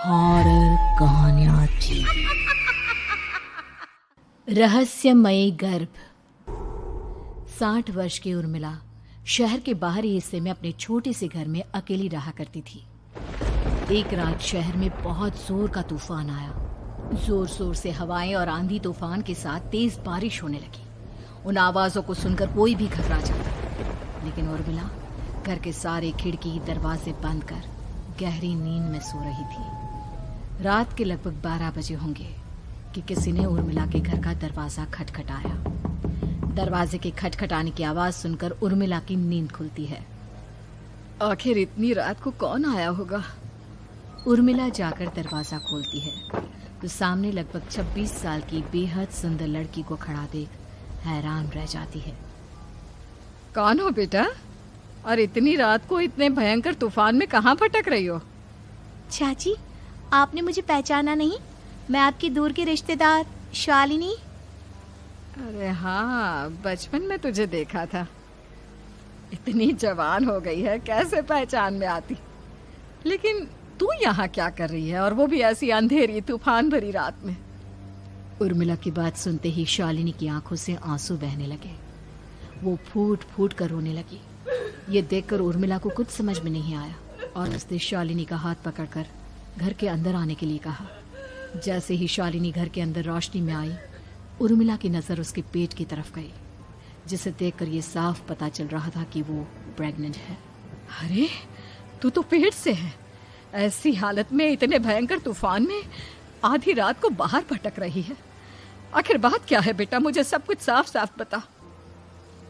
Horror कहानियां थी। रहस्यमयी गर्भ। 60 वर्ष की उर्मिला शहर के बाहरी हिस्से में अपने छोटे से घर में अकेली रहा करती थी। एक रात शहर में बहुत जोर का तूफान आया। जोर जोर से हवाएं और आंधी तूफान के साथ तेज बारिश होने लगी। उन आवाजों को सुनकर कोई भी घबरा जाता, लेकिन उर्मिला घर के सारे खिड़की दरवाजे बंद कर गहरी नींद में सो रही थी। रात के लगभग 12 बजे होंगे कि किसी ने उर्मिला के घर का दरवाजा खटखटाया। दरवाजे के खटखटाने की आवाज सुनकर उर्मिला की नींद खुलती है। आखिर इतनी रात को कौन आया होगा? उर्मिला जाकर दरवाजा खोलती है तो सामने लगभग 26 साल की बेहद सुंदर लड़की को खड़ा देख हैरान रह जाती है। कौन हो बेटा, और इतनी रात को इतने भयंकर तूफान में कहाँ भटक रही हो? चाची, आपने मुझे पहचाना नहीं? मैं आपकी दूर की रिश्तेदार शालिनी। अरे हाँ, बचपन में तुझे देखा था। इतनी जवान हो गई है, कैसे पहचान में आती? लेकिन तू यहाँ क्या कर रही है, और वो भी ऐसी अंधेरी तूफान भरी रात में? उर्मिला की बात सुनते ही शालिनी की आंखों से आंसू बहने लगे। वो फूट फूट कर रोने लगी। ये देखकर उर्मिला को कुछ समझ में नहीं आया और उसने शालिनी का हाथ पकड़कर घर के अंदर आने के लिए कहा। जैसे ही शालिनी घर के अंदर रोशनी में आई, उर्मिला की नजर उसके पेट की तरफ गई, जिसे देखकर ये साफ पता चल रहा था कि वो प्रेग्नेंट है। अरे, तू तो पेट से है। ऐसी हालत में इतने भयंकर तूफान में आधी रात को बाहर भटक रही है। आखिर बात क्या है बेटा, मुझे सब कुछ साफ साफ बता।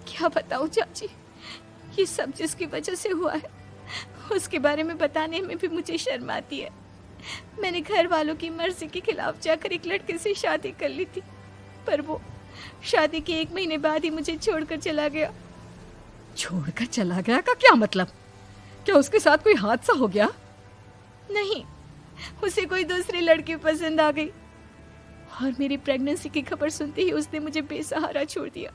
क्या बताऊं चाची, ये सब जिसकी वजह से हुआ है उसके बारे में बताने में भी मुझे शर्म आती है। मैंने घर वालों की मर्जी के खिलाफ जाकर एक लड़के से शादी कर ली थी, पर वो शादी के 1 महीने बाद ही मुझे छोड़कर चला गया। छोड़कर चला गया का क्या मतलब? क्या उसके साथ कोई हादसा हो गया? नहीं, उसे कोई दूसरी लड़की पसंद आ गई और मेरी प्रेगनेंसी की खबर सुनते ही उसने मुझे बेसहारा छोड़ दिया।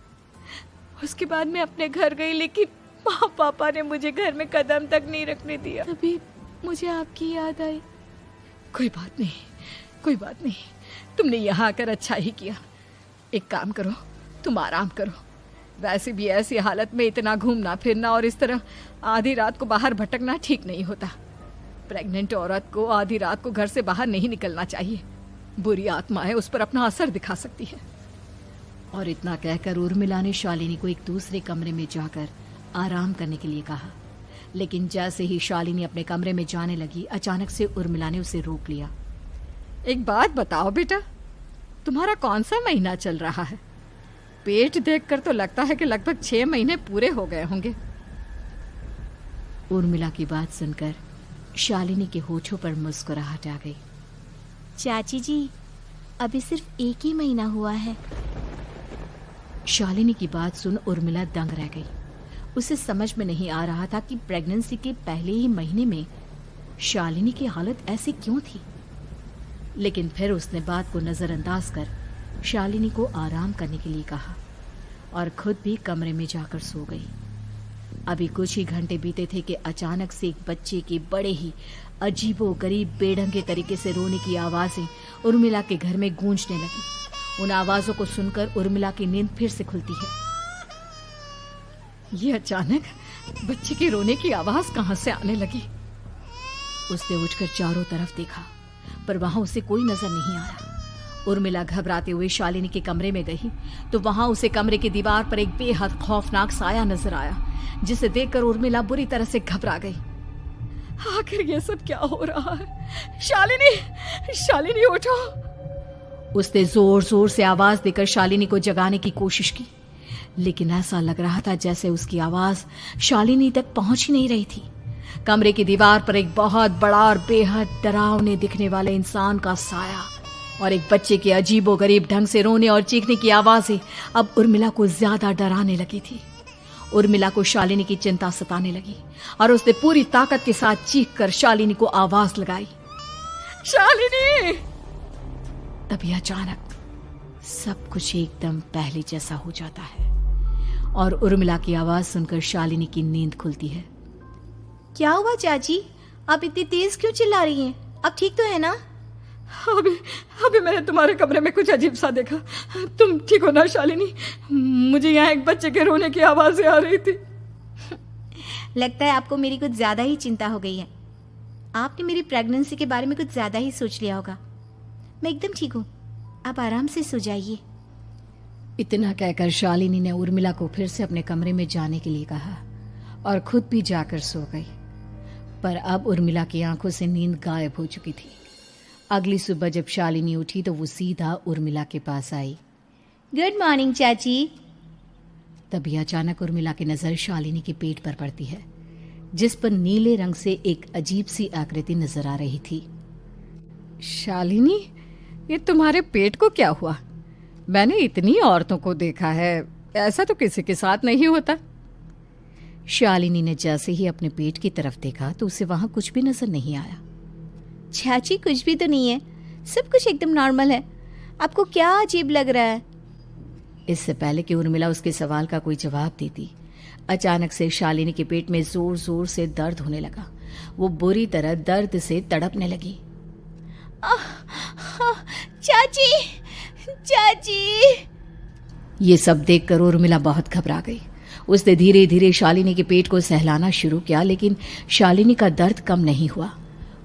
उसके बाद मैं अपने घर गई, लेकिन माँ पापा ने मुझे घर में कदम तक नहीं रखने दिया। तभी मुझे आपकी याद आई। कोई बात नहीं, कोई बात नहीं, तुमने यहाँ आकर अच्छा ही किया। एक काम करो, तुम आराम करो। वैसे भी ऐसी हालत में इतना घूमना फिरना और इस तरह आधी रात को बाहर भटकना ठीक नहीं होता। प्रेग्नेंट औरत को आधी रात को घर से बाहर नहीं निकलना चाहिए। बुरी आत्माएं उस पर अपना असर दिखा सकती है। और इतना कहकर उर्मिला ने शालिनी को एक दूसरे कमरे में जाकर आराम करने के लिए कहा। लेकिन जैसे ही शालिनी अपने कमरे में जाने लगी, अचानक से उर्मिला ने उसे रोक लिया। एक बात बताओ बेटा, तुम्हारा कौन सा महीना चल रहा है? पेट देखकर तो लगता है कि लगभग 6 महीने पूरे हो गए होंगे। उर्मिला की बात सुनकर शालिनी के होठों पर मुस्कुराहट आ गई। चाची जी, अभी सिर्फ 1 ही महीना हुआ है। शालिनी की बात सुन उर्मिला दंग रह गई। उसे समझ में नहीं आ रहा था कि प्रेगनेंसी के पहले ही महीने में शालिनी की हालत ऐसी क्यों थी। लेकिन फिर उसने बात को नजरअंदाज कर शालिनी को आराम करने के लिए कहा और खुद भी कमरे में जाकर सो गई। अभी कुछ ही घंटे बीते थे कि अचानक से एक बच्चे के बड़े ही अजीबोगरीब बेढंगे तरीके से रोने की आवाजें उर्मिला के घर में गूंजने लगी। उन आवाजों को सुनकर उर्मिला की नींद फिर से खुलती है। ये अचानक बच्चे के रोने की आवाज कहां से आने लगी? उसने उठकर चारों तरफ देखा, पर वहां उसे कोई नजर नहीं आया। उर्मिला घबराते हुए शालिनी के कमरे में गई तो वहां उसे कमरे की दीवार पर एक बेहद खौफनाक साया नजर आया, जिसे देखकर उर्मिला बुरी तरह से घबरा गई। आखिर ये सब क्या हो रहा है? शालिनी, शालिनी उठो! उसने जोर जोर से आवाज देकर शालिनी को जगाने की कोशिश की, लेकिन ऐसा लग रहा था जैसे उसकी आवाज शालिनी तक पहुंच ही नहीं रही थी। कमरे की दीवार पर एक बहुत बड़ा और बेहद डरावने दिखने वाले इंसान का साया और एक बच्चे के अजीबोगरीब ढंग से रोने और चीखने की आवाजें अब उर्मिला को ज्यादा डराने लगी थी। उर्मिला को शालिनी की चिंता सताने लगी और उसने पूरी ताकत के साथ चीखकर शालिनी को आवाज लगाई, शालिनी! तभी अचानक सब कुछ एकदम पहले जैसा हो जाता है और उर्मिला की आवाज सुनकर शालिनी की नींद खुलती है। क्या हुआ चाची, आप इतनी तेज क्यों चिल्ला रही हैं? अब ठीक तो है ना? अभी अभी मैंने तुम्हारे कमरे में कुछ अजीब सा देखा। तुम ठीक हो ना शालिनी? मुझे यहाँ एक बच्चे के रोने की आवाज़ें आ रही थी। लगता है आपको मेरी कुछ ज़्यादा ही चिंता हो गई है। आपने मेरी प्रेगनेंसी के बारे में कुछ ज़्यादा ही सोच लिया होगा। मैं एकदम ठीक हूँ, आप आराम से सो जाइए। इतना कहकर शालिनी ने उर्मिला को फिर से अपने कमरे में जाने के लिए कहा और खुद भी जाकर सो गई। पर अब उर्मिला की आंखों से नींद गायब हो चुकी थी। अगली सुबह जब शालिनी उठी तो वो सीधा उर्मिला के पास आई। गुड मॉर्निंग चाची। तभी अचानक उर्मिला की नजर शालिनी के पेट पर पड़ती है, जिस पर नीले रंग से एक अजीब सी आकृति नजर आ रही थी। शालिनी, ये तुम्हारे पेट को क्या हुआ? मैंने इतनी औरतों को देखा है, ऐसा तो किसी के साथ नहीं होता। शालिनी ने जैसे ही अपने पेट की तरफ देखा तो उसे वहां कुछ भी नजर नहीं आया। चाची कुछ भी तो नहीं है, सब कुछ एकदम नॉर्मल है। आपको क्या अजीब लग रहा है? इससे पहले कि उर्मिला उसके सवाल का कोई जवाब देती, अचानक से शालिनी के पेट में जोर जोर से दर्द होने लगा। वो बुरी तरह दर्द से तड़पने लगी। चाची, चाची। ये सब देखकर उर्मिला बहुत घबरा गई। उसने धीरे धीरे शालिनी के पेट को सहलाना शुरू किया, लेकिन शालिनी का दर्द कम नहीं हुआ।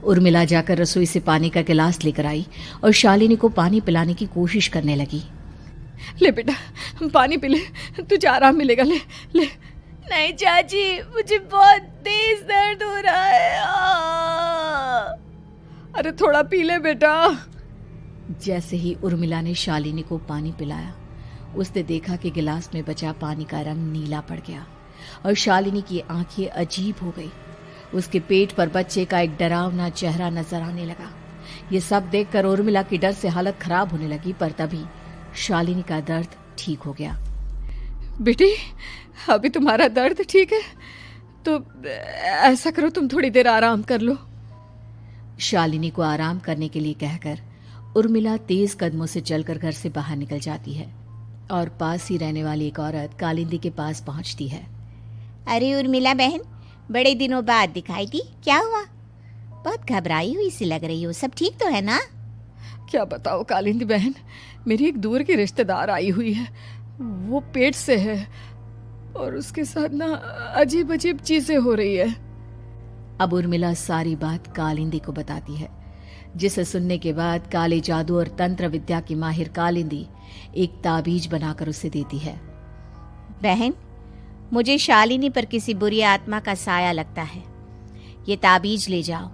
उर्मिला जाकर रसोई से पानी का गिलास लेकर आई और शालिनी को पानी पिलाने की कोशिश करने लगी। ले बेटा, पानी पी ले, तुझे आराम मिलेगा। ले ले। नहीं चाची, मुझे बहुत तेज दर्द हो रहा है। अरे थोड़ा पी ले बेटा। जैसे ही उर्मिला ने शालिनी को पानी पिलाया, उसने देखा कि गिलास में बचा पानी का रंग नीला पड़ गया और शालिनी की आंखें अजीब हो गई। उसके पेट पर बच्चे का एक डरावना चेहरा नजर आने लगा। ये सब देखकर उर्मिला की डर से हालत खराब होने लगी, पर तभी शालिनी का दर्द ठीक हो गया। बेटी, अभी तुम्हारा दर्द ठीक है तो ऐसा करो, तुम थोड़ी देर आराम कर लो। शालिनी को आराम करने के लिए कहकर उर्मिला तेज कदमों से चलकर घर से बाहर निकल जाती है और पास ही रहने वाली एक औरत कालिंदी के पास पहुंचती है। अरे उर्मिला बहन, बड़े दिनों बाद दिखाई दी, क्या हुआ? बहुत घबराई हुई सी लग रही हो, सब ठीक तो है ना? क्या बताओ कालिंदी बहन, मेरी एक दूर की रिश्तेदार आई हुई है। वो पेट से है और उसके साथ ना अजीब अजीब चीजें हो रही है। अब उर्मिला सारी बात कालिंदी को बताती है, जिसे सुनने के बाद काले जादू और तंत्र विद्या की माहिर कालिंदी एक ताबीज बनाकर उसे देती है। बहन, मुझे शालिनी पर किसी बुरी आत्मा का साया लगता है। ये ताबीज ले जाओ,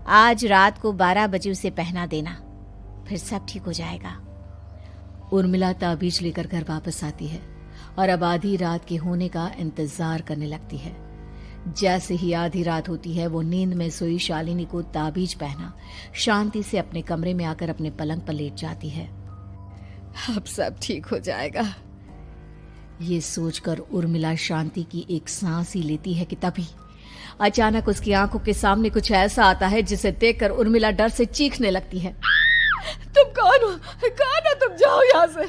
आज रात को 12 बजे उसे पहना देना, फिर सब ठीक हो जाएगा। उर्मिला ताबीज लेकर घर वापस आती है और अब आधी रात के होने का इंतजार करने लगती है। जैसे ही आधी रात होती है, वो नींद में सोई शालिनी को ताबीज पहना शांति से अपने कमरे में आकर अपने पलंग पर लेट जाती है। अब सब ठीक हो जाएगा, ये सोचकर उर्मिला शांति की एक सांस ही लेती है कि तभी अचानक उसकी आंखों के सामने कुछ ऐसा आता है जिसे देखकर उर्मिला डर से चीखने लगती है। तुम कौन हो? कौन हो तुम? जाओ यहाँ से,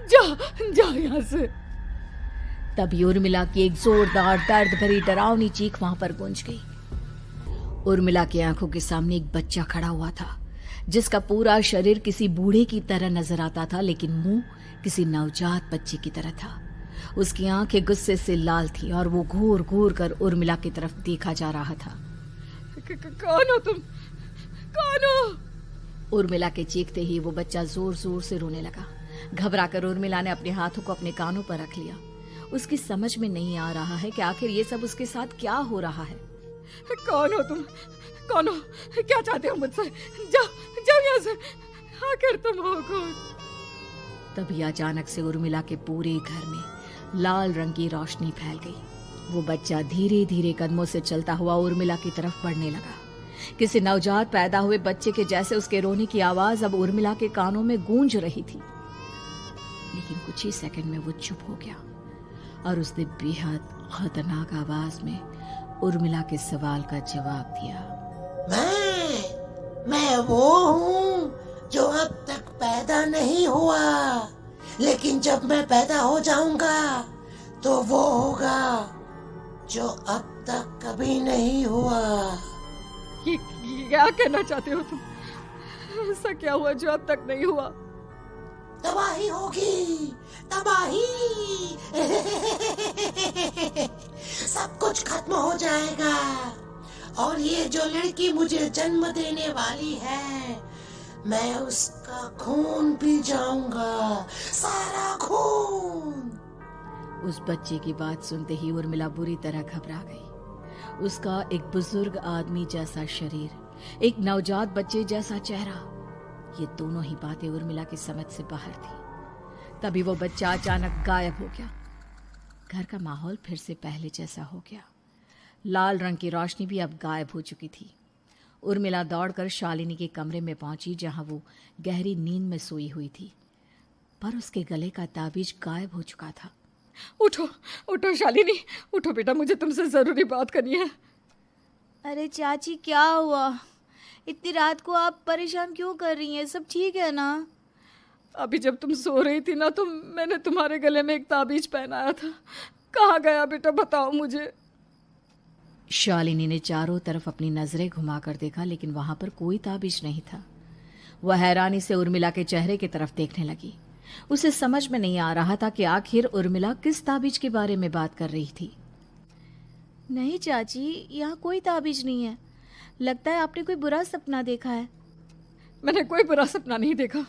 जाओ जाओ यहाँ से। तभी उर्मिला की एक जोरदार दर्द भरी डरावनी चीख वहां पर गूंज गई। उर्मिला की आंखों के सामने एक बच्चा खड़ा हुआ था, जिसका पूरा शरीर किसी बूढ़े की तरह नजर आता था, लेकिन मुंह किसी नवजात बच्चे की तरह था। उसकी आंखें गुस्से से लाल थी और वो घूर घूर कर उर्मिला की तरफ देखा जा रहा था। कौन हो तुम? कौन हो? उर्मिला के चीखते ही वो बच्चा जोर जोर से रोने लगा। घबराकर उर्मिला ने अपने हाथों को अपने कानों पर रख लिया। उसकी समझ में नहीं आ रहा है कि आखिर ये सब उसके साथ क्या हो रहा है। कौन हो तुम? कौन हो? क्या चाहते हो मुझसे? जाओ जाओ यहाँ से, आखिर तुम हो कौन? तभी अचानक से उर्मिला के पूरे घर में लाल रंग की रोशनी फैल गई। वो बच्चा धीरे धीरे कदमों से चलता हुआ उर्मिला की तरफ बढ़ने लगा। किसी नवजात पैदा हुए बच्चे के जैसे उसके रोने की आवाज अब उर्मिला के कानों में गूंज रही थी। लेकिन कुछ ही सेकंड में वो चुप हो गया और उसने बेहद खतरनाक आवाज में उर्मिला के सवाल का जवाब दिया। मैं वो हूँ जो अब तक पैदा नहीं हुआ, लेकिन जब मैं पैदा हो जाऊंगा तो वो होगा जो अब तक कभी नहीं हुआ। क्या कहना चाहते हो तुम? ऐसा क्या हुआ जो अब तक नहीं हुआ? तबाही होगी, तबाही। सब कुछ खत्म हो जाएगा और ये जो लड़की मुझे जन्म देने वाली है, मैं उसका खून पी जाऊंगा, सारा खून। उस बच्चे की बात सुनते ही उर्मिला बुरी तरह घबरा गई। उसका एक बुजुर्ग आदमी जैसा शरीर, एक नवजात बच्चे जैसा चेहरा, ये दोनों ही बातें उर्मिला की समझ से बाहर थी। तभी वो बच्चा अचानक गायब हो गया। घर का माहौल फिर से पहले जैसा हो गया। लाल रंग की रोशनी भी अब गायब हो चुकी थी। उर्मिला दौड़कर शालिनी के कमरे में पहुंची, जहां वो गहरी नींद में सोई हुई थी, पर उसके गले का ताबीज गायब हो चुका था। उठो उठो शालिनी, उठो बेटा, मुझे तुमसे जरूरी बात करनी है। अरे चाची क्या हुआ? इतनी रात को आप परेशान क्यों कर रही हैं? सब ठीक है ना? अभी जब तुम सो रही थी ना, तो मैंने तुम्हारे गले में एक ताबीज पहनाया था। कहाँ गया बेटा, बताओ मुझे। शालिनी ने चारों तरफ अपनी नजरें घुमाकर देखा, लेकिन वहां पर कोई ताबीज नहीं था। वह हैरानी से उर्मिला के चेहरे की तरफ देखने लगी। उसे समझ में नहीं आ रहा था कि आखिर उर्मिला किस ताबीज के बारे में बात कर रही थी। नहीं चाची, यहाँ कोई ताबीज नहीं है। लगता है आपने कोई बुरा सपना देखा है। मैंने कोई बुरा सपना नहीं देखा।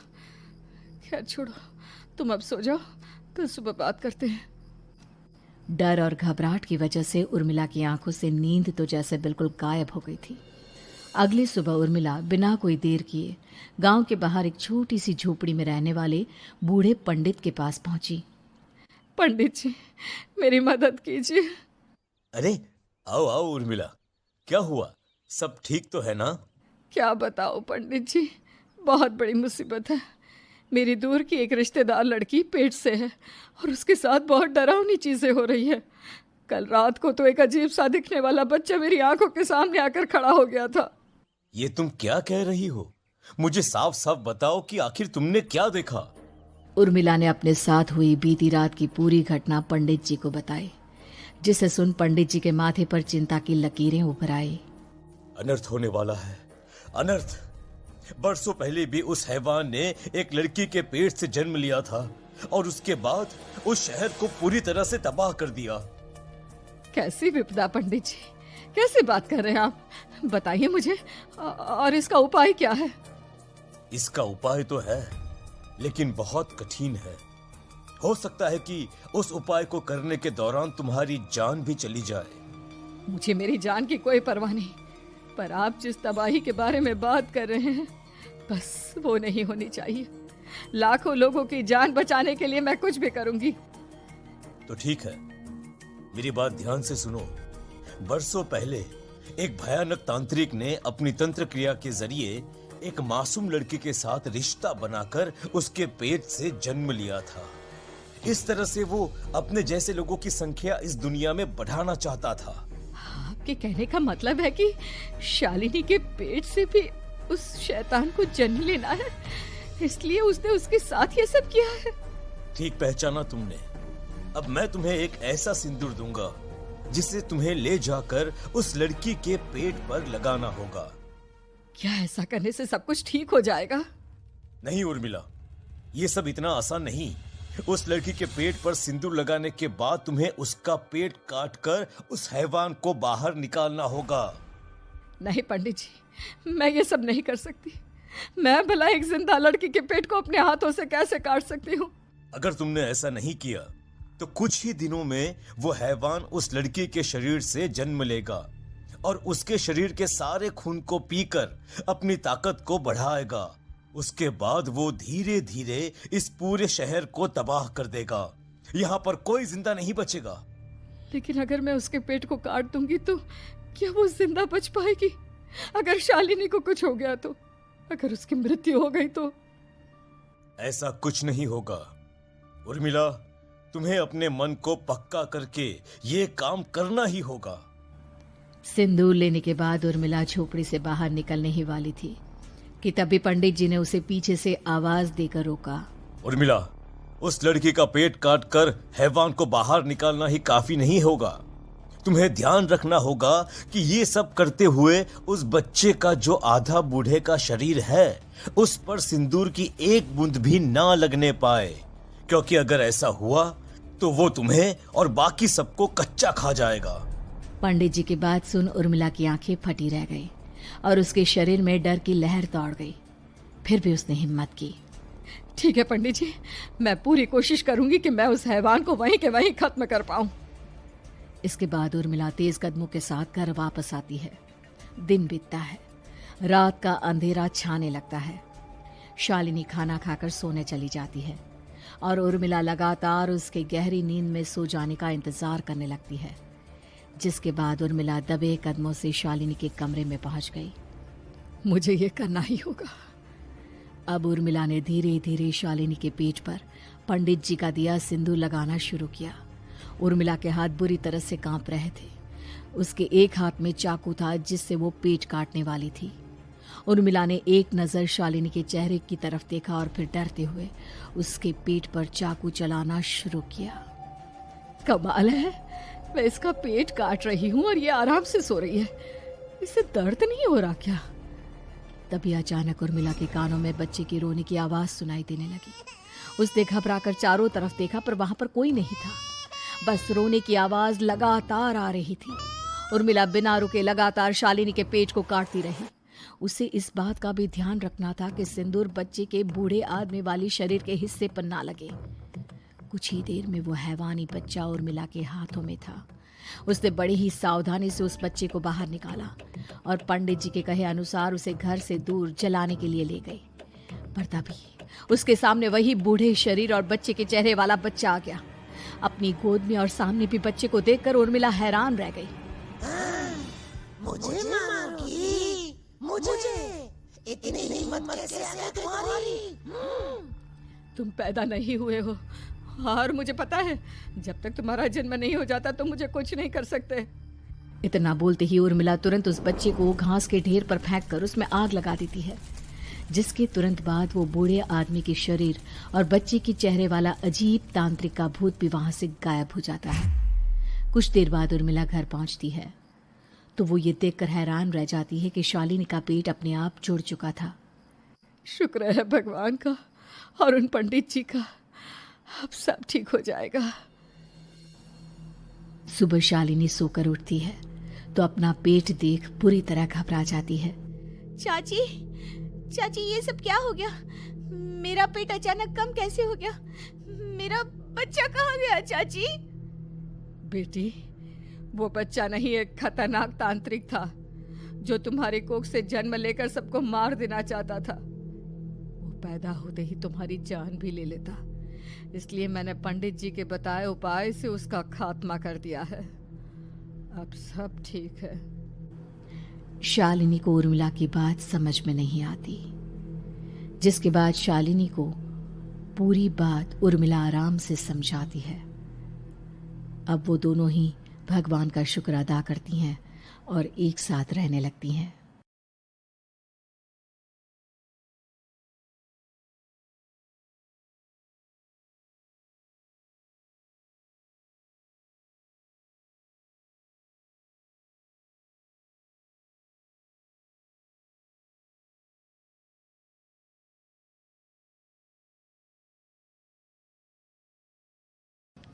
खैर छोड़ो, तुम अब सो जाओ, कल सुबह बात करते हैं। डर और घबराहट की वजह से उर्मिला की आंखों से नींद तो जैसे बिल्कुल गायब हो गई थी। अगली सुबह उर्मिला बिना कोई देर किए गांव के बाहर एक छोटी सी झोपड़ी में रहने वाले बूढ़े पंडित के पास पहुंची। पंडित जी, मेरी मदद कीजिए। अरे आओ आओ उर्मिला, क्या हुआ? सब ठीक तो है ना? क्या बताओ पंडित जी, बहुत बड़ी मुसीबत है। मेरी दूर की एक रिश्तेदार लड़की पेट से है और उसके साथ बहुत डरावनी चीजें हो रही है। कल रात को तो एक अजीब सा दिखने वाला बच्चा मेरी आंखों के सामने आकर खड़ा हो गया था। ये तुम क्या कह रही हो? मुझे साफ साफ बताओ कि आखिर तुमने क्या देखा? उर्मिला ने अपने साथ हुई बीती रात की पूरी घटना पंडित जी को बताई, जिसे सुन पंडित जी के माथे पर चिंता की लकीरें उभर आई। अनर्थ होने वाला है, अनर्थ। बरसों पहले भी उस हैवान ने एक लड़की के पेट से जन्म लिया था और उसके बाद उस शहर को पूरी तरह से तबाह कर दिया। कैसी विपदा पंडित जी, कैसे बात कर रहे हैं आप? बताइए मुझे, और इसका उपाय क्या है? इसका उपाय तो है, लेकिन बहुत कठिन है। हो सकता है कि उस उपाय को करने के दौरान तुम्हारी जान भी चली जाए। मुझे मेरी जान की कोई परवाह नहीं, पर आप जिस तबाही के बारे में बात कर रहे हैं, बस वो नहीं होनी चाहिए। लाखों लोगों की जान बचाने के लिए मैं कुछ भी करूंगी। तो ठीक है, मेरी बात ध्यान से सुनो। बरसों पहले एक भयानक तांत्रिक ने अपनी तंत्र क्रिया के जरिए एक मासूम लड़की के साथ रिश्ता बनाकर उसके पेट से जन्म लिया था। इस तरह से वो अपने जैसे लोगों की संख्या इस दुनिया में बढ़ाना चाहता था। आपके कहने का मतलब है कि शालिनी के पेट से भी उस शैतान को जन्म लेना है, इसलिए उसने उसके साथ ये सब किया है? ठीक पहचाना तुमने। अब मैं तुम्हें एक ऐसा सिंदूर दूंगा जिसे तुम्हें ले जाकर उस लड़की के पेट पर लगाना होगा। क्या ऐसा करने से सब कुछ ठीक हो जाएगा? नहीं उर्मिला, ये सब इतना आसान नहीं। उस लड़की के पेट पर सिंदूर लगाने के बाद तुम्हें उसका पेट काटकर उस हैवान को बाहर निकालना होगा। नहीं पंडित जी, मैं ये सब नहीं कर सकती। मैं भला एक जिंदा लड़की के पेट को अपने हाथों से कैसे काट सकती हूँ? अगर तुमने ऐसा नहीं किया तो कुछ ही दिनों में वो हैवान उस लड़की के शरीर से जन्म लेगा और उसके शरीर के सारे खून को पीकर अपनी ताकत को बढ़ाएगा। उसके बाद वो धीरे धीरे इस पूरे शहर को तबाह कर देगा। यहाँ पर कोई जिंदा नहीं बचेगा। लेकिन अगर मैं उसके पेट को काट दूंगी तो क्या वो जिंदा बच पाएगी? अगर शालिनी को कुछ हो गया तो, अगर उसकी मृत्यु हो गई तो? ऐसा कुछ नहीं होगा उर्मिला, तुम्हें अपने मन को पक्का करके ये काम करना ही होगा। सिंदूर लेने के बाद उर्मिला झोपड़ी से बाहर निकलने ही वाली थी कि तभी पंडित जी ने उसे पीछे से आवाज देकर रोका। उर्मिला, उस लड़की का पेट काटकर हैवान को बाहर निकालना ही काफी नहीं होगा। तुम्हें ध्यान रखना होगा कि ये सब करते हुए उस बच्चे का जो आधा बूढ़े का शरीर है उस पर सिंदूर की एक बूंद भी ना लगने पाए, क्योंकि अगर ऐसा हुआ तो वो तुम्हें और बाकी सबको कच्चा खा जाएगा। पंडित जी की बात सुन उर्मिला की आंखें फटी रह गई और उसके शरीर में डर की लहर दौड़ गई। फिर भी उसने हिम्मत की। ठीक है पंडित जी, मैं पूरी कोशिश करूंगी कि मैं उस हैवान को वहीं के वहीं खत्म कर पाऊं। इसके बाद उर्मिला तेज कदमों के साथ घर वापस आती है। दिन बीतता है, रात का अंधेरा छाने लगता है। शालिनी खाना खाकर सोने चली जाती है और उर्मिला लगातार उसके गहरी नींद में सो जाने का इंतजार करने लगती है, जिसके बाद उर्मिला दबे कदमों से शालिनी के कमरे में पहुंच गई। मुझे ये करना ही होगा। अब उर्मिला ने धीरे धीरे शालिनी के पेट पर पंडित जी का दिया सिंदूर लगाना शुरू किया। उर्मिला के हाथ बुरी तरह से कांप रहे थे। उसके एक हाथ में चाकू था जिससे वो पेट काटने वाली थी। उर्मिला ने एक नज़र शालिनी के चेहरे की तरफ देखा और फिर डरते हुए उसके पेट पर चाकू चलाना शुरू किया। कमाल है, मैं इसका पेट काट रही हूँ और ये आराम से सो रही है। इसे दर्द नहीं हो रहा क्या? तभी अचानक उर्मिला के कानों में बच्चे की रोने की आवाज सुनाई देने लगी। उसने घबराकर चारों तरफ देखा पर वहां पर कोई नहीं था, बस रोने की आवाज लगातार आ रही थी। उर्मिला बिना रुके लगातार शालिनी के पेट को काटती रही। उसे इस बात का भी ध्यान रखना था कि सिंदूर बच्चे के बूढ़े आदमी वाली शरीर के हिस्से पर ना लगे। कुछ ही देर में वो हैवानी बच्चा उर्मिला के हाथों में था। उसने बड़ी ही सावधानी से उस बच्चे को बाहर निकाला और पंडित जी के कहे अनुसार उसे घर से दूर जलाने के लिए ले गई। पर तभी उसके सामने वही बूढ़े शरीर और बच्चे के चेहरे वाला बच्चा आ गया। अपनी गोद में और सामने भी बच्चे को देखकर उर्मिला हैरान रह गई। मुझे मारोगी? मुझे इतनी हिम्मत कैसे आ गई तुम्हारी? तुम पैदा नहीं हुए हो और मुझे पता है जब तक तुम्हारा जन्म नहीं हो जाता तो मुझे कुछ नहीं कर सकते। इतना बोलते ही उर्मिला तुरंत उस बच्चे को घास के ढेर पर फेंक कर उसमें आग लगा देती है, जिसके तुरंत बाद वो बूढ़े आदमी के शरीर और बच्चे के चेहरे वाला अजीब तांत्रिक का भूत भी वहां से गायब हो जाता है। कुछ देर बाद उर्मिला घर पहुंचती है तो वो ये देखकर हैरान रह जाती है कि शालिनी का पेट अपने आप जुड़ चुका था। शुक्र है भगवान का और उन पंडित जी का, अब सब ठीक हो जाएगा। सुबह शालिनी सोकर उठती है तो अपना पेट देख पूरी तरह घबरा जाती है। चाची, चाची ये सब क्या हो गया? मेरा पेट अचानक कम कैसे हो गया? मेरा बच्चा कहाँ गया चाची? बेटी, वो बच्चा नहीं, एक खतरनाक तांत्रिक था जो तुम्हारे कोख से जन्म लेकर सबको मार देना चाहता था। वो पैदा होते ही तुम्हारी जान भी ले लेता, इसलिए मैंने पंडित जी के बताए उपाय से उसका खात्मा कर दिया है। अब सब ठीक है। शालिनी को उर्मिला की बात समझ में नहीं आती, जिसके बाद शालिनी को पूरी बात उर्मिला आराम से समझाती है। अब वो दोनों ही भगवान का शुक्र अदा करती हैं और एक साथ रहने लगती हैं।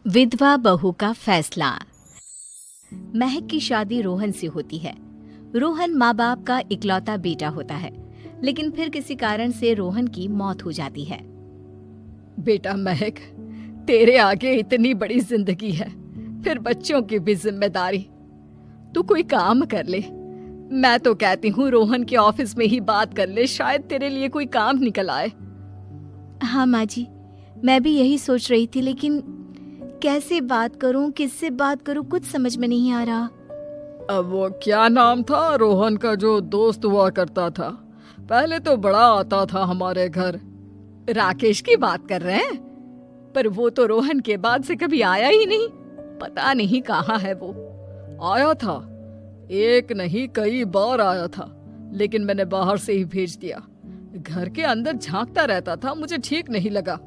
विधवा बहू का फैसला। महक की शादी रोहन से होती है। रोहन माँ बाप का इकलौता बेटा होता है, लेकिन फिर किसी कारण से रोहन की मौत हो जाती है। बेटा महक, तेरे आगे इतनी बड़ी जिंदगी है, फिर बच्चों की भी जिम्मेदारी। तू कोई काम कर ले। मैं तो कहती हूँ रोहन के ऑफिस में ही बात कर ले, शायद तेरे लिए कोई काम निकल आए। हाँ माँ जी, मैं भी यही सोच रही थी, लेकिन कैसे बात करूं, किससे बात करूं, कुछ समझ में नहीं आ रहा। अब वो क्या नाम था रोहन का जो दोस्त हुआ करता था, पहले तो बड़ा आता था हमारे घर। राकेश की बात कर रहे हैं? पर वो तो रोहन के बाद से कभी आया ही नहीं, पता नहीं कहाँ है वो। आया था, एक नहीं कई बार आया था, लेकिन मैंने बाहर से ही भेज दिया। घर के अंदर झांकता रहता था, मुझे ठीक नहीं लगा।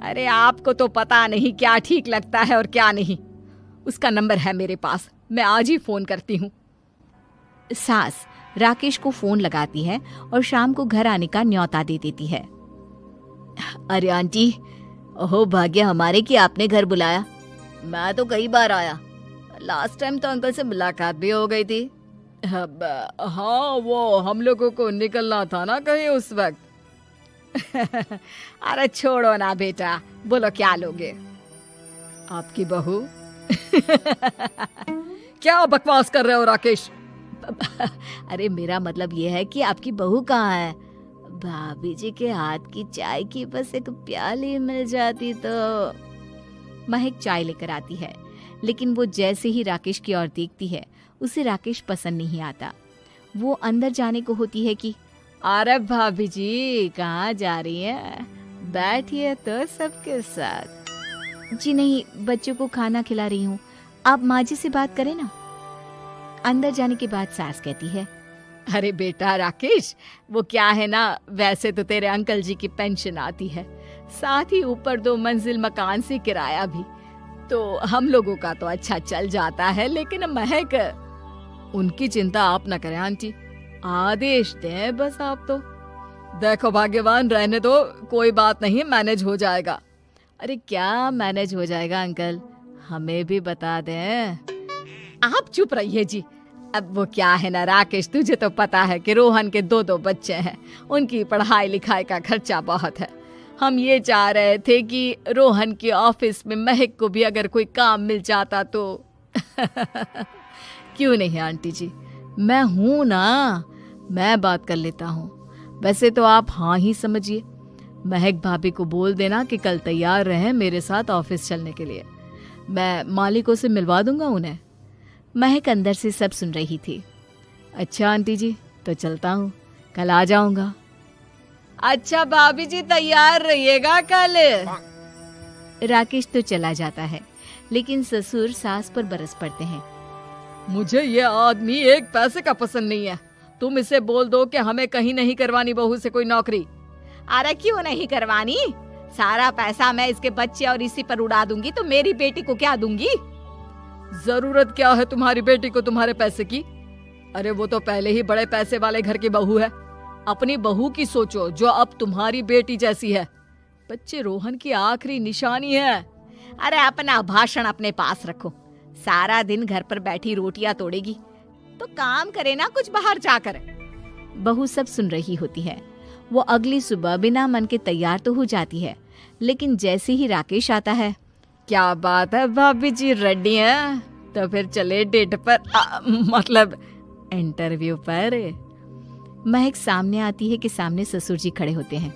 अरे आपको तो पता नहीं क्या ठीक लगता है और क्या नहीं। उसका नंबर है मेरे पास, मैं आज ही फोन करती हूँ। सास राकेश को फोन लगाती है और शाम को घर आने का न्योता दे देती है। अरे आंटी, ओहो भाग्य हमारे कि आपने घर बुलाया। मैं तो कई बार आया, लास्ट टाइम तो अंकल से मुलाकात भी हो गई थी। हाँ, वो हम लोगों को निकलना था ना कहीं उस वक्त। अरे छोड़ो ना बेटा, बोलो क्या लोगे? आपकी बहू। क्या बकवास कर रहे हो राकेश? अरे मेरा मतलब ये है कि आपकी बहू कहाँ है? भाभी जी के हाथ की चाय की बस एक प्याली मिल जाती तो। महक चाय लेकर आती है, लेकिन वो जैसे ही राकेश की ओर देखती है उसे राकेश पसंद नहीं आता। वो अंदर जाने को होती है कि अरे भाभी जी कहाँ जा रही हैं? बैठिए तो सबके साथ। जी नहीं, बच्चों को खाना खिला रही हूँ, आप माँ जी से बात करें ना। अंदर जाने के बाद सास कहती है, अरे बेटा राकेश, वो क्या है ना, वैसे तो तेरे अंकल जी की पेंशन आती है, साथ ही ऊपर 2 मंजिल मकान से किराया भी, तो हम लोगों का तो अच्छा चल जाता है। लेकिन महक, उनकी चिंता आप न करें आंटी, आदेश दें बस आप तो। देखो भाग्यवान, रहने दो, कोई बात नहीं, मैनेज हो जाएगा। अरे क्या मैनेज हो जाएगा अंकल, हमें भी बता दें। आप चुप रहिए जी। अब वो क्या है ना राकेश, तुझे तो पता है कि रोहन के 2 बच्चे हैं, उनकी पढ़ाई लिखाई का खर्चा बहुत है। हम ये चाह रहे थे कि रोहन के ऑफिस में महक को भी अगर कोई काम मिल जाता तो। क्यों नहीं आंटी जी, मैं हूं ना, मैं बात कर लेता हूँ। वैसे तो आप हाँ ही समझिए। महक भाभी को बोल देना कि कल तैयार रहें मेरे साथ ऑफिस चलने के लिए। मैं मालिकों से मिलवा दूंगा उन्हें। महक अंदर से सब सुन रही थी। अच्छा आंटी जी, तो चलता हूँ, कल आ जाऊंगा। अच्छा भाभी जी, तैयार रहिएगा कल। राकेश तो चला जाता है, लेकिन ससुर सास पर बरस पड़ते हैं। मुझे ये आदमी एक पैसे का पसंद नहीं है। तुम इसे बोल दो कि हमें कहीं नहीं करवानी बहू से कोई नौकरी। अरे क्यों नहीं करवानी? सारा पैसा मैं इसके बच्चे और इसी पर उड़ा दूंगी, तो मेरी बेटी को क्या दूंगी? जरूरत क्या है तुम्हारी बेटी को तुम्हारे पैसे की? अरे वो तो पहले ही बड़े पैसे वाले घर की बहू है। अपनी बहू की सोचो जो अब तुम्हारी बेटी जैसी है। बच्चे रोहन की आखिरी निशानी है। अरे अपना भाषण अपने पास रखो। सारा दिन घर पर बैठी रोटियां तोड़ेगी, तो काम करे ना कुछ बाहर जाकर। बहू सब सुन रही होती है। वो अगली सुबह बिना मन के तैयार तो हो जाती है, लेकिन जैसे ही राकेश आता है, क्या बात है भाभी जी, रेडी हैं? तो फिर चले डेट पर, मतलब इंटरव्यू पर। महक सामने आती है कि सामने ससुर जी खड़े होते हैं।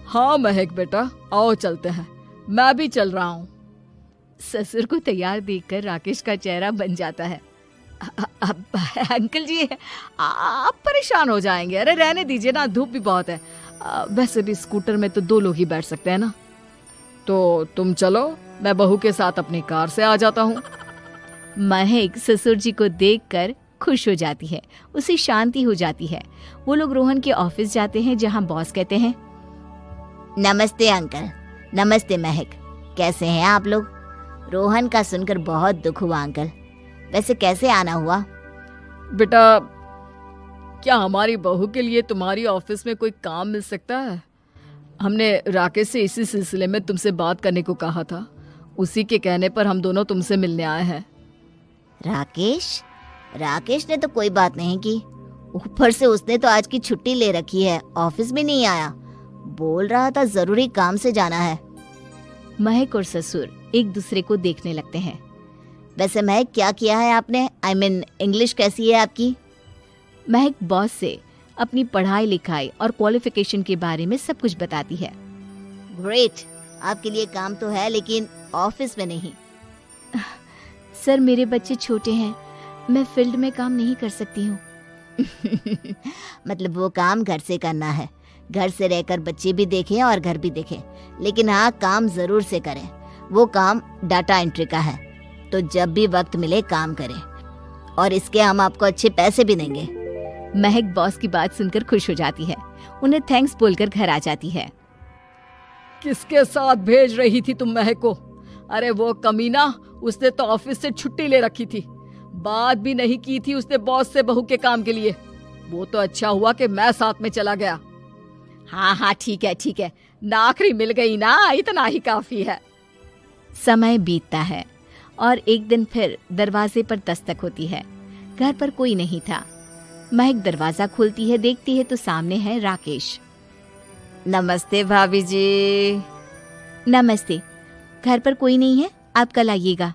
हाँ महक बेटा, आओ चलते हैं, मैं भी चल रहा हूँ। ससुर को तैयार देखकर राकेश का चेहरा बन जाता है। अंकल जी, आप परेशान हो जाएंगे। अरे रहने दीजिए ना, धूप भी बहुत है। वैसे भी स्कूटर में तो 2 लोग ही बैठ सकते हैं ना। तो तुम चलो, मैं बहू के साथ अपनी कार से आ जाता हूँ। महक ससुर जी को देखकर खुश हो जाती है, उसे शांति हो जाती है। वो लोग रोहन के ऑफिस जाते हैं, जहाँ बॉस कहते हैं, नमस्ते अंकल। नमस्ते महक, कैसे हैं आप लोग? रोहन का सुनकर बहुत दुख हुआ अंकल। वैसे कैसे आना हुआ? बेटा, क्या हमारी बहू के लिए तुम्हारी ऑफिस में कोई काम मिल सकता है? हमने राकेश से इसी सिलसिले में तुमसे बात करने को कहा था। उसी के कहने पर हम दोनों तुमसे मिलने आए हैं। राकेश ने तो कोई बात नहीं की। ऊपर से उसने तो आज की छुट्टी ले रखी है, ऑफिस भी नहीं आया। बोल रहा था जरूरी काम से जाना है। महक और ससुर एक दूसरे को देखने लगते हैं। वैसे महक, क्या किया है आपने? I mean, इंग्लिश कैसी है आपकी? महक बॉस से अपनी पढ़ाई लिखाई और क्वालिफिकेशन के बारे में सब कुछ बताती है। ग्रेट, आपके लिए काम तो है, लेकिन ऑफिस में नहीं। सर, मेरे बच्चे छोटे हैं, मैं फील्ड में काम नहीं कर सकती हूँ। मतलब वो काम घर से करना है, घर से रहकर बच्चे भी देखें और घर भी देखें, लेकिन हाँ, काम जरूर से करें। वो काम डाटा एंट्री का है, तो जब भी वक्त मिले काम करें, और इसके हम आपको अच्छे पैसे भी देंगे। महक बॉस की बात सुनकर खुश हो जाती है, उन्हें थैंक्स बोलकर घर आ जाती है। किसके साथ भेज रही थी तुम महक को? अरे वो कमीना, उसने तो ऑफिस से छुट्टी ले रखी थी। बात भी नहीं की थी उसने बॉस से बहू के काम के लिए। वो तो अच्छा हुआ कि मैं साथ में चला गया। हाँ ठीक है, नौकरी मिल गई ना, इतना ही काफी है। समय बीतता है और एक दिन फिर दरवाजे पर दस्तक होती है। घर पर कोई नहीं था। महक दरवाजा खोलती है, देखती है तो सामने है राकेश। नमस्ते भाभी जी। नमस्ते। घर पर कोई नहीं है, आप कल आइएगा।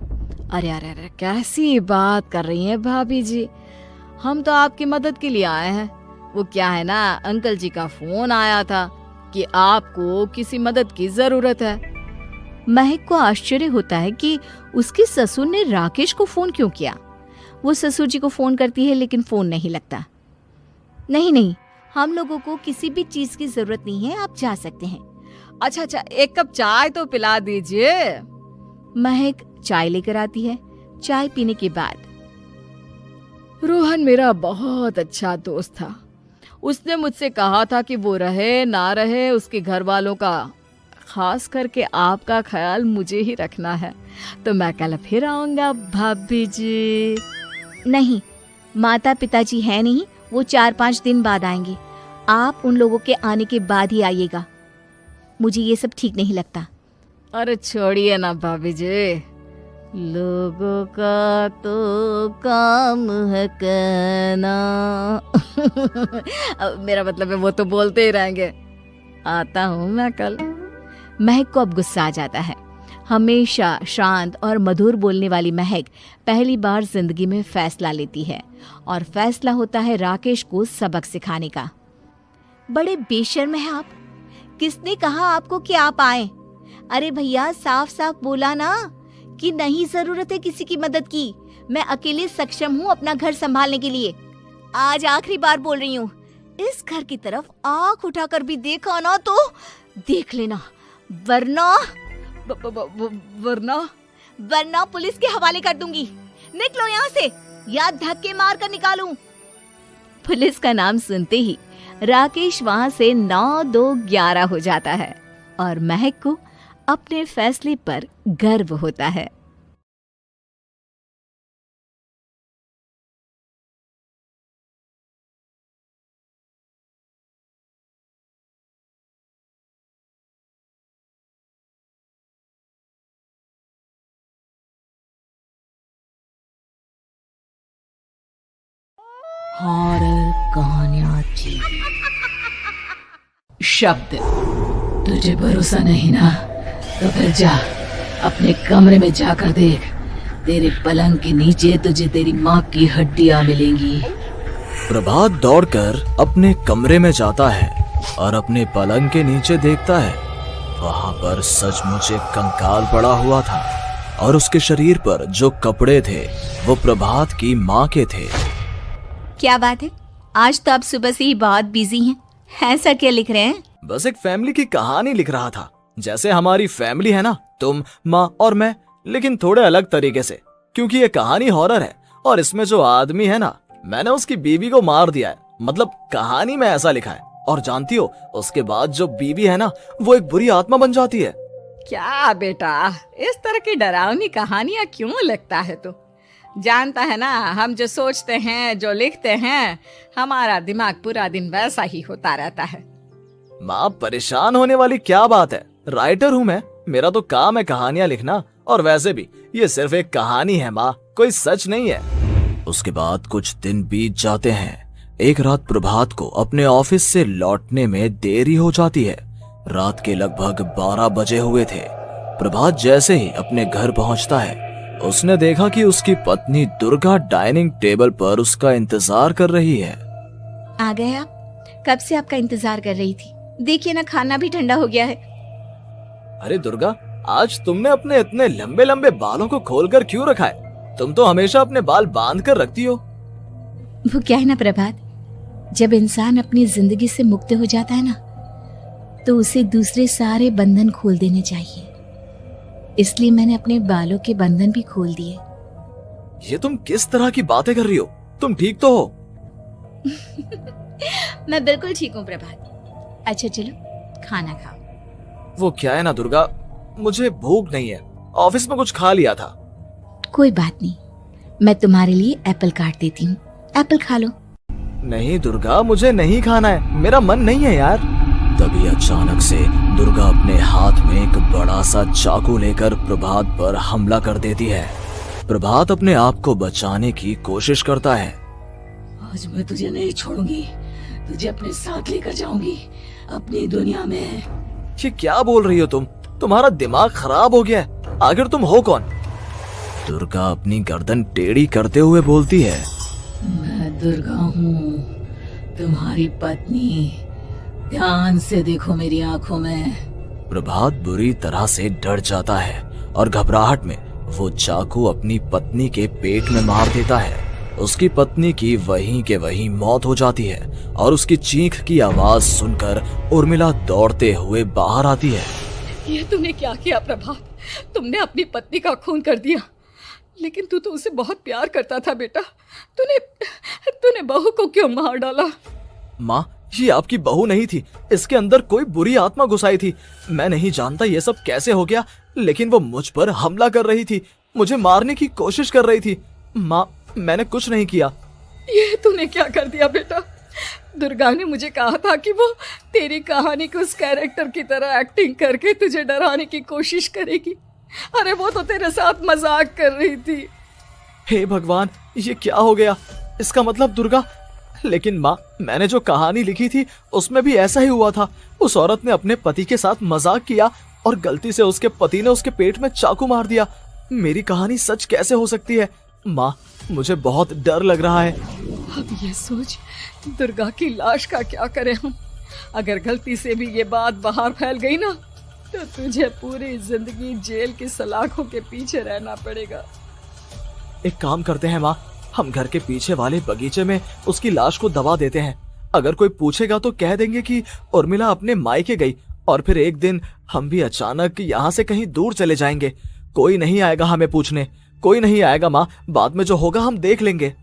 अरे कैसी बात कर रही हैं भाभी जी, हम तो आपकी मदद के लिए आए हैं। वो क्या है ना, अंकल जी का फोन आया था कि आपको किसी मदद की जरूरत है। महक को आश्चर्य होता है कि उसके ससुर ने राकेश को फोन क्यों किया। वो ससुर जी को फोन करती है लेकिन फोन नहीं लगता। नहीं, हम लोगों को किसी भी चीज की जरूरत नहीं है, आप जा सकते हैं। अच्छा, एक कप चाय तो पिला दीजिए। महक चाय लेकर आती है। चाय पीने के बाद, रोहन मेरा बहुत अच्छा दोस्त था। उसने मुझसे कहा था कि वो रहे ना रहे, उसके घर वालों का, खास करके आपका ख्याल मुझे ही रखना है। तो मैं कल फिर आऊंगा भाभी जी। नहीं, माता पिताजी है नहीं, वो 4-5 दिन बाद आएंगे। आप उन लोगों के आने के बाद ही आइएगा। मुझे ये सब ठीक नहीं लगता। अरे छोड़िए ना भाभी जी, लोगों का तो काम है कहना। मेरा मतलब है वो तो बोलते ही रहेंगे। आता हूँ मैं कल। महक को अब गुस्सा आ जाता है। हमेशा शांत और मधुर बोलने वाली महक पहली बार जिंदगी में फैसला लेती है और फैसला होता है राकेश को सबक सिखाने का। बड़े बेशर्म हैं आप। किसने कहा आपको कि आप आए? अरे भैया, साफ साफ बोला ना कि नहीं जरूरत है किसी की मदद की। मैं अकेले सक्षम हूँ अपना घर संभालने के लिए। आज आखिरी बार बोल रही हूँ, इस घर की तरफ आंख उठाकर भी देखा ना तो देख लेना, वरना पुलिस के हवाले कर दूंगी। निकलो यहाँ से या धक्के मार कर निकालूं। पुलिस का नाम सुनते ही राकेश वहां से 9-2-11 हो जाता है और महक को अपने फैसले पर गर्व होता है। हॉरर कहानियां थी। शब्द, तुझे भरोसा नहीं ना, तो फिर जा अपने कमरे में जाकर देख। तेरे पलंग के नीचे तुझे तेरी माँ की हड्डियां मिलेंगी। प्रभात दौड़कर अपने कमरे में जाता है और अपने पलंग के नीचे देखता है। वहां पर सचमुच एक कंकाल पड़ा हुआ था और उसके शरीर पर जो कपड़े थे वो प्रभात की माँ के थे। क्या बात है, आज तो आप सुबह से ही बहुत बिजी हैं। ऐसा क्या लिख रहे हैं? बस एक फैमिली की कहानी लिख रहा था। जैसे हमारी फैमिली है ना, तुम, माँ और मैं, लेकिन थोड़े अलग तरीके से, क्योंकि ये कहानी हॉरर है और इसमें जो आदमी है ना, मैंने उसकी बीवी को मार दिया है। मतलब कहानी में ऐसा लिखा है। और जानती हो, उसके बाद जो बीवी है ना, वो एक बुरी आत्मा बन जाती है। क्या बेटा, इस तरह की डरावनी कहानियां क्यों लिखता है तू? जानता है ना, हम जो सोचते हैं, जो लिखते हैं, हमारा दिमाग पूरा दिन वैसा ही होता रहता है। माँ, परेशान होने वाली क्या बात है? राइटर हूँ मैं, मेरा तो काम है कहानियां लिखना। और वैसे भी ये सिर्फ एक कहानी है माँ, कोई सच नहीं है। उसके बाद कुछ दिन बीत जाते हैं। एक रात प्रभात को अपने ऑफिस से लौटने में देरी हो जाती है। रात के लगभग 12 बजे हुए थे। प्रभात जैसे ही अपने घर पहुंचता है, उसने देखा कि उसकी पत्नी दुर्गा डाइनिंग टेबल पर उसका इंतजार कर रही है। आ गए आप? कब से आपका इंतजार कर रही थी। देखिए ना, खाना भी ठंडा हो गया है। अरे दुर्गा, आज तुमने अपने इतने लंबे लंबे बालों को खोलकर क्यों रखा है? तुम तो हमेशा अपने बाल बांध कर रखती हो। वो क्या है ना प्रभात, जब इंसान अपनी जिंदगी से मुक्त हो जाता है ना, तो उसे दूसरे सारे बंधन खोल देने चाहिए। इसलिए मैंने अपने बालों के बंधन भी खोल दिए। ये तुम किस तरह की बातें कर रही हो? तुम ठीक तो हो? मैं बिल्कुल ठीक हूँ प्रभात। अच्छा चलो खाना खाओ। वो क्या है ना दुर्गा, मुझे भूख नहीं है। ऑफिस में कुछ खा लिया था। कोई बात नहीं, मैं तुम्हारे लिए एप्पल काट देती हूँ, एप्पल खा लो। नहीं दुर्गा, मुझे नहीं खाना है, मेरा मन नहीं है यार। तभी अचानक से दुर्गा अपने हाथ में एक बड़ा सा चाकू लेकर प्रभात पर हमला कर देती है। प्रभात अपने आप को बचाने की कोशिश करता है। आज मैं तुझे नहीं छोड़ूंगी, तुझे अपने साथ लेकर जाऊंगी अपनी दुनिया में। ये क्या बोल रही हो तुम? तुम्हारा दिमाग खराब हो गया है। आखिर तुम हो कौन? दुर्गा अपनी गर्दन टेढ़ी करते हुए बोलती है। मैं दुर्गा हूँ, तुम्हारी पत्नी। ध्यान से देखो मेरी आंखों में। प्रभात बुरी तरह से डर जाता है और घबराहट में वो चाकू अपनी पत्नी के पेट में मार देता है। उसकी पत्नी की वहीं के वहीं मौत हो जाती है और उसकी चीख की आवाज सुनकर उर्मिला दौड़ते हुए बाहर आती है। ये तूने क्या किया प्रभात? तुमने अपनी पत्नी का खून कर दिया, लेकिन तू तो उसे बहुत प्यार करता था बेटा। तूने बहू को क्यों मार डाला? माँ, ये आपकी बहू नहीं थी, इसके अंदर कोई बुरी आत्मा घुसाई थी। मैं नहीं जानता ये सब कैसे हो गया, लेकिन वो मुझ पर हमला कर रही थी, मुझे मारने की कोशिश कर रही थी। माँ, मैंने कुछ नहीं किया। ये तूने क्या कर दिया बेटा? दुर्गा ने मुझे कहा था कि वो तेरी कहानी के उस कैरेक्टर की तरह एक्टिंग करके तुझे डराने की कोशिश करेगी। अरे वो तो तेरे साथ मजाक कर रही थी। हे भगवान, ये क्या हो गया? इसका मतलब दुर्गा। लेकिन माँ, मैंने जो कहानी लिखी थी उसमें भी ऐसा ही हुआ था। उस औरत ने अपने पति के साथ मजाक किया और गलती से उसके पति ने उसके पेट में चाकू मार दिया। मेरी कहानी सच कैसे हो सकती है? माँ, मुझे बहुत डर लग रहा है। अब ये सोच, दुर्गा की लाश का क्या करें हम? अगर गलती से भी ये बात बाहर फैल गई ना, तो तुझे पूरी जिंदगी जेल की सलाखों के पीछे रहना पड़ेगा। एक काम करते हैं माँ, हम घर के पीछे वाले बगीचे में उसकी लाश को दबा देते हैं। अगर कोई पूछेगा तो कह देंगे कि उर्मिला अपने मायके गई और फिर एक दिन हम भी अचानक यहाँ से कहीं दूर चले जाएंगे। कोई नहीं आएगा हमें पूछने, कोई नहीं आएगा माँ, बाद में जो होगा हम देख लेंगे।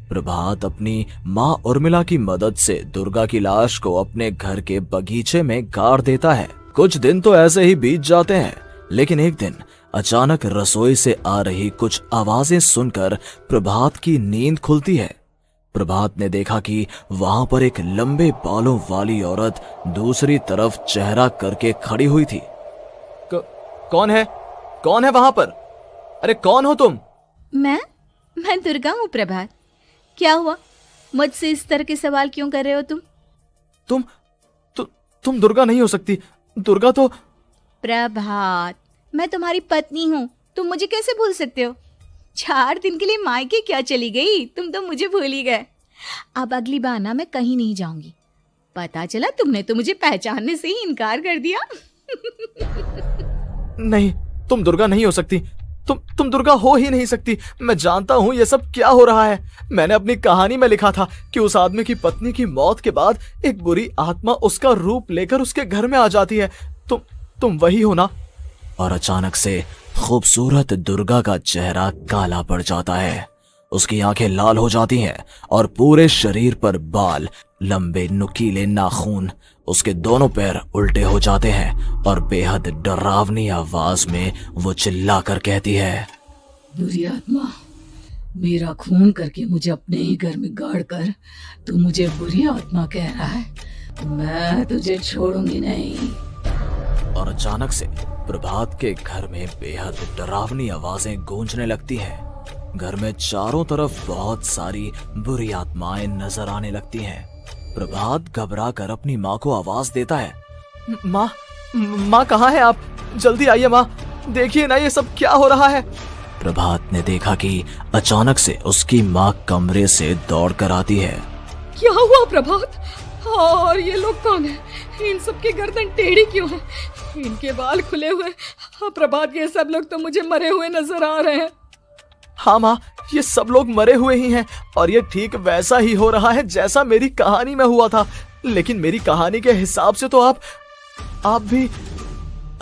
प्रभात अपनी माँ उर्मिला की मदद से दुर्गा की लाश को अपने घर के बगीचे में गाड़ देता है। कुछ दिन तो ऐसे ही बीत जाते हैं, लेकिन एक दिन अचानक रसोई से आ रही कुछ आवाजें सुनकर प्रभात की नींद खुलती है। प्रभात ने देखा कि वहां पर एक लंबे बालों वाली औरत दूसरी तरफ चेहरा करके खड़ी हुई थी। कौन है? कौन है वहां पर? अरे कौन हो तुम? मैं दुर्गा हूँ प्रभात। क्या हुआ? मुझसे इस तरह के सवाल क्यों कर रहे हो तुम? तुम दुर्गा नहीं हो सकती। दुर्गा तो प्रभात, मैं तुम्हारी पत्नी हूँ, तुम मुझे कैसे भूल सकते हो? 4 दिन के लिए मायके क्या चली गई? तुम तो मुझे भूल ही गए। अब अगली बार ना मैं कहीं नहीं जाऊंगी। पता चला तुमने तो मुझे पहचानने से ही इनकार कर दिया। नहीं, तुम दुर्गा नहीं हो सकती। तुम दुर्गा हो ही नहीं सकती। मैं जानता हूँ ये सब क्या हो रहा है। मैंने अपनी कहानी में लिखा था कि उस आदमी की पत्नी की मौत के बाद एक बुरी आत्मा उसका रूप लेकर उसके घर में आ जाती है। तुम वही हो ना? और अचानक से खूबसूरत दुर्गा का चेहरा काला पड़ जाता है। उसकी आंखें लाल हो जाती हैं और पूरे शरीर पर बाल, लंबे नुकीले नाखून, उसके दोनों पैर उल्टे हो जाते हैं और बेहद डरावनी आवाज में वो चिल्लाकर कहती है, बुरी आत्मा, मेरा खून करके मुझे अपने ही घर में गाड़ कर तू मुझे बुरी आत्मा कह रहा है? मैं तुझे छोड़ूंगी नहीं। और अचानक से प्रभात के घर में बेहद डरावनी आवाजें गूंजने लगती हैं। घर में चारों तरफ बहुत सारी बुरी आत्माएं नजर आने लगती हैं। प्रभात घबरा कर अपनी माँ को आवाज देता है, माँ कहाँ है आप? जल्दी आइए माँ, देखिए ना ये सब क्या हो रहा है। प्रभात ने देखा कि अचानक से उसकी माँ कमरे से दौड़ कर आती है। क्या हुआ प्रभात? और ये लोग कौन है? इन सब की गर्दन टेढ़ी क्यों है? इनके बाल खुले हुए। हाँ प्रभात, ये सब लोग तो मुझे मरे हुए नजर आ रहे हैं। हाँ माँ, ये सब लोग मरे हुए ही हैं और ये ठीक वैसा ही हो रहा है जैसा मेरी कहानी में हुआ था। लेकिन मेरी कहानी के हिसाब से तो आप भी।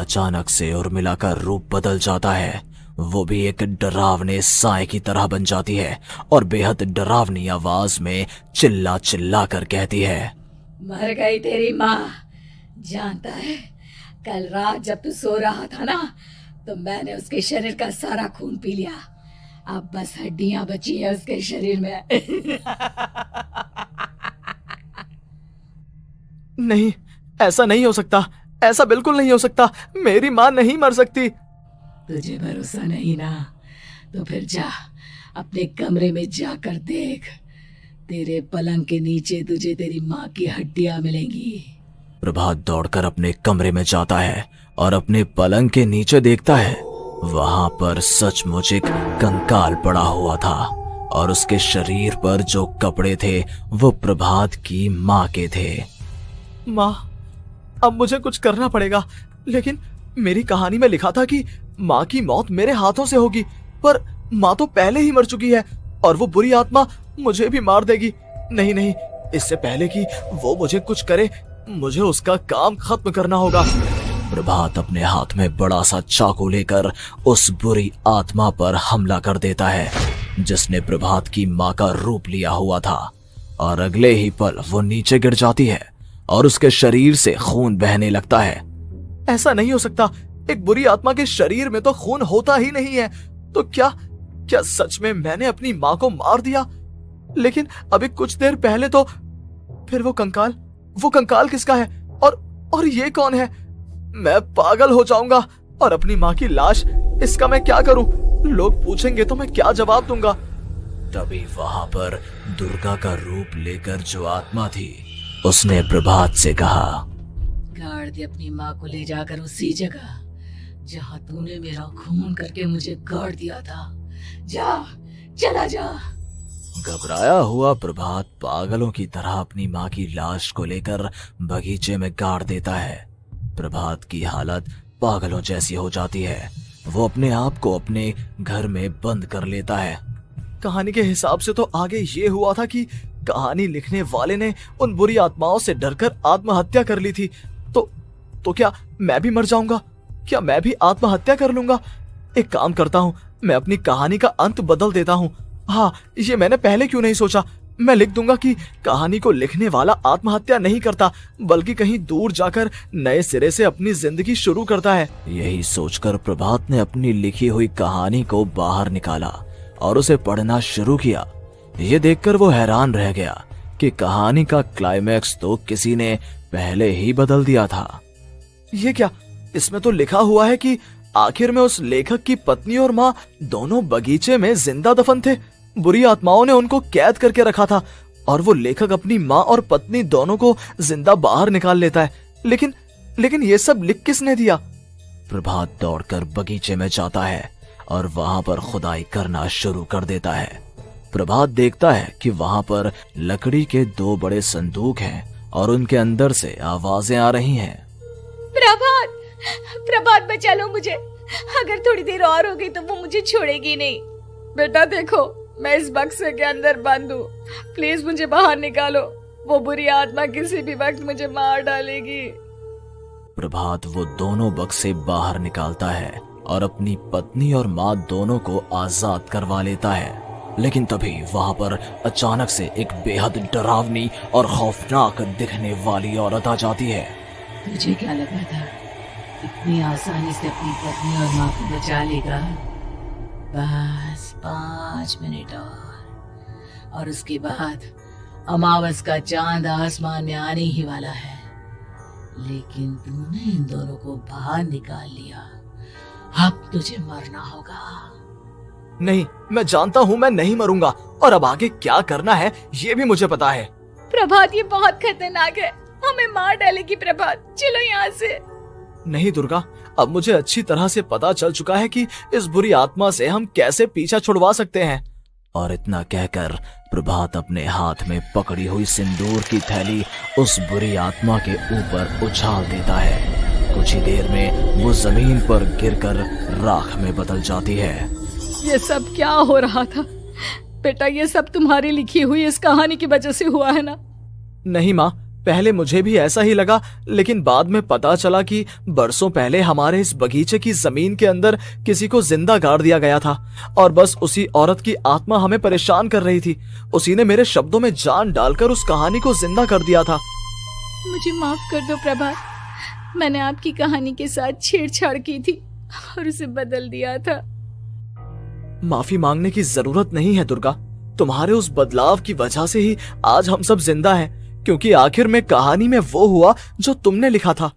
अचानक से उर्मिला का रूप बदल जाता है। वो भी एक डरावने साए की तरह बन जाती है और बेहद डरावनी आवाज में चिल्ला चिल्ला कर कहती है, मर गई तेरी माँ। जानता है, कल रात जब तू सो रहा था ना, तो मैंने उसके शरीर का सारा खून पी लिया। अब बस हड्डियां बची है उसके शरीर में। नहीं, ऐसा नहीं हो सकता, ऐसा बिल्कुल नहीं हो सकता। मेरी माँ नहीं मर सकती। तुझे भरोसा नहीं ना, तो फिर जा अपने कमरे में जाकर देख। तेरे पलंग के नीचे तुझे तेरी माँ की हड्डियां मिलेंगी। प्रभात दौड़कर अपने कमरे में जाता है और अपने पलंग के नीचे देखता है। वहां पर सचमुच एक कंकाल पड़ा हुआ था और उसके शरीर पर जो कपड़े थे वो प्रभात की माँ के थे। माँ, अब मुझे कुछ करना पड़ेगा। लेकिन मेरी कहानी में लिखा था कि माँ की मौत मेरे हाथों से होगी, पर माँ तो पहले ही मर चुकी है और वो बुरी आत्मा मुझे भी मार देगी। नहीं नहीं, इससे पहले कि वो मुझे कुछ करे, मुझे उसका काम खत्म करना होगा। प्रभात अपने हाथ में बड़ा सा चाकू लेकर उस बुरी आत्मा पर हमला कर देता है जिसने प्रभात की माँ का रूप लिया हुआ था, और अगले ही पल वो नीचे गिर जाती है और उसके शरीर से खून बहने लगता है। ऐसा नहीं हो सकता, एक बुरी आत्मा के शरीर में तो खून होता ही नहीं है। तो क्या सच में मैंने अपनी माँ को मार दिया? लेकिन अभी कुछ देर पहले तो फिर वो कंकाल किसका है? और ये कौन है? मैं पागल हो जाऊंगा। और अपनी माँ की लाश, इसका मैं क्या करूं? लोग पूछेंगे तो मैं क्या जवाब दूंगा? तभी वहां पर दुर्गा का रूप लेकर जो आत्मा थी उसने प्रभात से कहा, गाड़ दे अपनी माँ को ले जाकर उसी जगह जहाँ तूने मेरा खून करके मुझे गाड़ दिया था। जा, चला जा। घबराया हुआ प्रभात पागलों की तरह अपनी माँ की लाश को लेकर बगीचे में गाड़ देता है। प्रभात की हालत पागलों जैसी हो जाती है। वो अपने आप को अपने घर में बंद कर लेता है। कहानी के हिसाब से तो आगे ये हुआ था कि कहानी लिखने वाले ने उन बुरी आत्माओं से डरकर आत्महत्या कर ली थी। तो क्या मैं भी मर जाऊंगा? क्या मैं भी आत्महत्या कर लूंगा? एक काम करता हूँ, मैं अपनी कहानी का अंत बदल देता हूँ। हाँ, ये मैंने पहले क्यों नहीं सोचा। मैं लिख दूंगा कि कहानी को लिखने वाला आत्महत्या नहीं करता, बल्कि कहीं दूर जाकर नए सिरे से अपनी जिंदगी शुरू करता है। यही सोचकर प्रभात ने अपनी लिखी हुई कहानी को बाहर निकाला और उसे पढ़ना शुरू किया। ये देखकर वो हैरान रह गया कि कहानी का क्लाइमैक्स तो किसी ने पहले ही बदल दिया था। ये क्या? इसमें तो लिखा हुआ है कि आखिर में उस लेखक की पत्नी और माँ दोनों बगीचे में जिंदा दफन थे। बुरी आत्माओं ने उनको कैद करके रखा था और वो लेखक अपनी माँ और पत्नी दोनों को जिंदा बाहर निकाल लेता है। लेकिन ये सब लिख किसने दिया? प्रभात दौड़कर बगीचे में जाता है और वहां पर खुदाई करना शुरू कर देता है। प्रभात देखता है कि वहां पर लकड़ी के 2 बड़े संदूक हैं और उनके अंदर से आवाजें आ रही हैं। प्रभात बचा लो मुझे। अगर थोड़ी देर और हो गई तो वो मुझे छोड़ेगी नहीं। बेटा देखो, मैं इस बक्से के अंदर बंद हूँ, प्लीज मुझे बाहर निकालो। वो बुरी आत्मा किसी भी वक्त मुझे मार डालेगी। प्रभात वो दोनों बक्से बाहर निकालता है और अपनी पत्नी और माँ दोनों को आजाद करवा लेता है। लेकिन तभी वहां पर अचानक से एक बेहद डरावनी और खौफनाक दिखने वाली औरत आ जाती है। तुझे क्या लगा था इतनी आसानी से अपनी पत्नी और माँ को बचा लेगा? बस 5 मिनट और उसके बाद अमावस का चांद आसमान में आने ही वाला है। लेकिन तूने इन दोनों को बाहर निकाल लिया, अब तुझे मरना होगा। नहीं, मैं जानता हूँ मैं नहीं मरूंगा, और अब आगे क्या करना है ये भी मुझे पता है। प्रभात, ये बहुत खतरनाक है, हमें मार डालेगी। प्रभात, चलो यहाँ से। नहीं दुर्गा, अब मुझे अच्छी तरह से पता चल चुका है कि इस बुरी आत्मा से हम कैसे पीछा छुड़वा सकते हैं। और इतना कहकर प्रभात अपने हाथ में पकड़ी हुई सिंदूर की थैली उस बुरी आत्मा के ऊपर उछाल देता है। कुछ ही देर में वो जमीन पर गिरकर राख में बदल जाती है। ये सब क्या हो रहा था बेटा? ये सब तुम्हारी लिखी हुई इस कहानी की वजह से हुआ है ना? नहीं माँ, पहले मुझे भी ऐसा ही लगा, लेकिन बाद में पता चला कि बरसों पहले हमारे इस बगीचे की जमीन के अंदर किसी को जिंदा गाड़ दिया गया था और बस उसी औरत की आत्मा हमें परेशान कर रही थी। उसी ने मेरे शब्दों में जान डालकर उस कहानी को जिंदा कर दिया था। मुझे माफ कर दो प्रभात, मैंने आपकी कहानी के साथ छेड़छाड़ की थी और उसे बदल दिया था। माफी मांगने की जरूरत नहीं है दुर्गा। तुम्हारे उस बदलाव की वजह से ही आज हम सब जिंदा हैं, क्योंकि आखिर में कहानी में वो हुआ जो तुमने लिखा था।